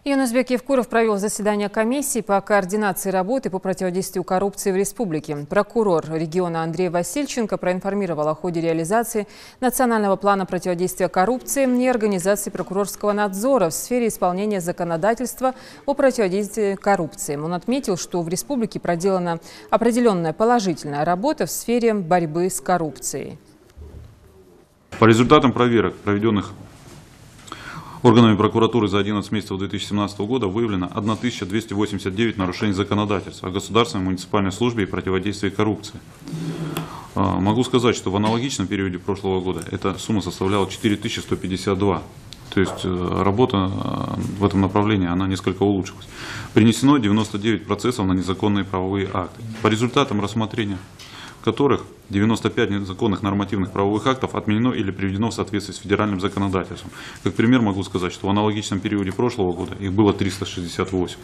Юнусбек Евкуров провел заседание комиссии по координации работы по противодействию коррупции в республике. Прокурор региона Андрей Васильченко проинформировал о ходе реализации национального плана противодействия коррупции и организации прокурорского надзора в сфере исполнения законодательства о противодействии коррупции. Он отметил, что в республике проделана определенная положительная работа в сфере борьбы с коррупцией. По результатам проверок, проведенных органами прокуратуры за 11 месяцев 2017 года, выявлено 1289 нарушений законодательства о государственной муниципальной службе и противодействии коррупции. Могу сказать, что в аналогичном периоде прошлого года эта сумма составляла 4152. То есть работа в этом направлении она несколько улучшилась. Принесено 99 процессов на незаконные правовые акты. По результатам рассмотрения которых 95 незаконных нормативных правовых актов отменено или приведено в соответствии с федеральным законодательством. Как пример могу сказать, что в аналогичном периоде прошлого года их было 368.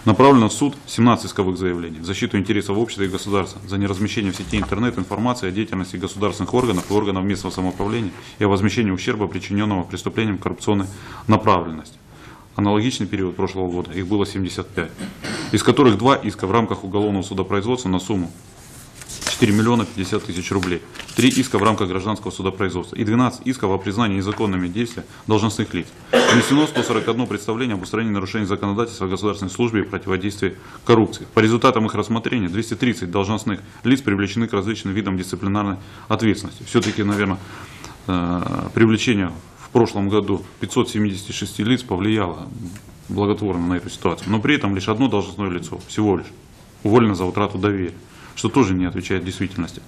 Направлено в суд 17 исковых заявлений в защиту интересов общества и государства за неразмещение в сети интернет информации о деятельности государственных органов и органов местного самоуправления и о возмещении ущерба, причиненного преступлением коррупционной направленности. Аналогичный период прошлого года их было 75, из которых 2 иска в рамках уголовного судопроизводства на сумму 4 миллиона 50 тысяч рублей, 3 иска в рамках гражданского судопроизводства и 12 исков о признании незаконными действия должностных лиц. Внесено 141 представление об устранении нарушений законодательства о государственной службе и противодействии коррупции. По результатам их рассмотрения 230 должностных лиц привлечены к различным видам дисциплинарной ответственности. Все-таки, наверное, привлечение в прошлом году 576 лиц повлияло благотворно на эту ситуацию. Но при этом лишь одно должностное лицо, всего лишь, уволено за утрату доверия, что тоже не отвечает действительности.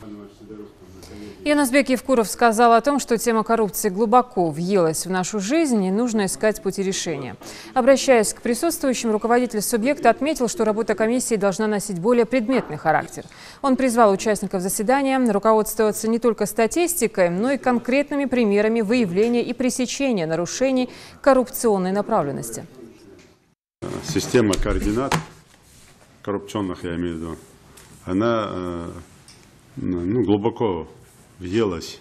Юнусбек Евкуров сказал о том, что тема коррупции глубоко въелась в нашу жизнь и нужно искать пути решения. Обращаясь к присутствующим, руководитель субъекта отметил, что работа комиссии должна носить более предметный характер. Он призвал участников заседания руководствоваться не только статистикой, но и конкретными примерами выявления и пресечения нарушений коррупционной направленности. Система координат коррупционных, я имею в виду, она глубоко въелась.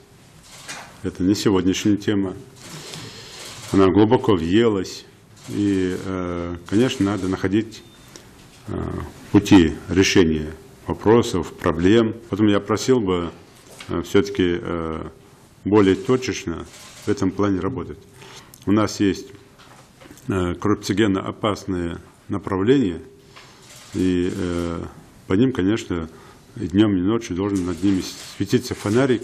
Это не сегодняшняя тема. Она глубоко въелась. И, конечно, надо находить пути решения вопросов, проблем. Поэтому я просил бы все-таки более точечно в этом плане работать. У нас есть коррупциогенно опасные направления, и по ним, конечно, и днем, и ночью должен над ними светиться фонарик,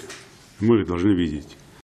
и мы их должны видеть.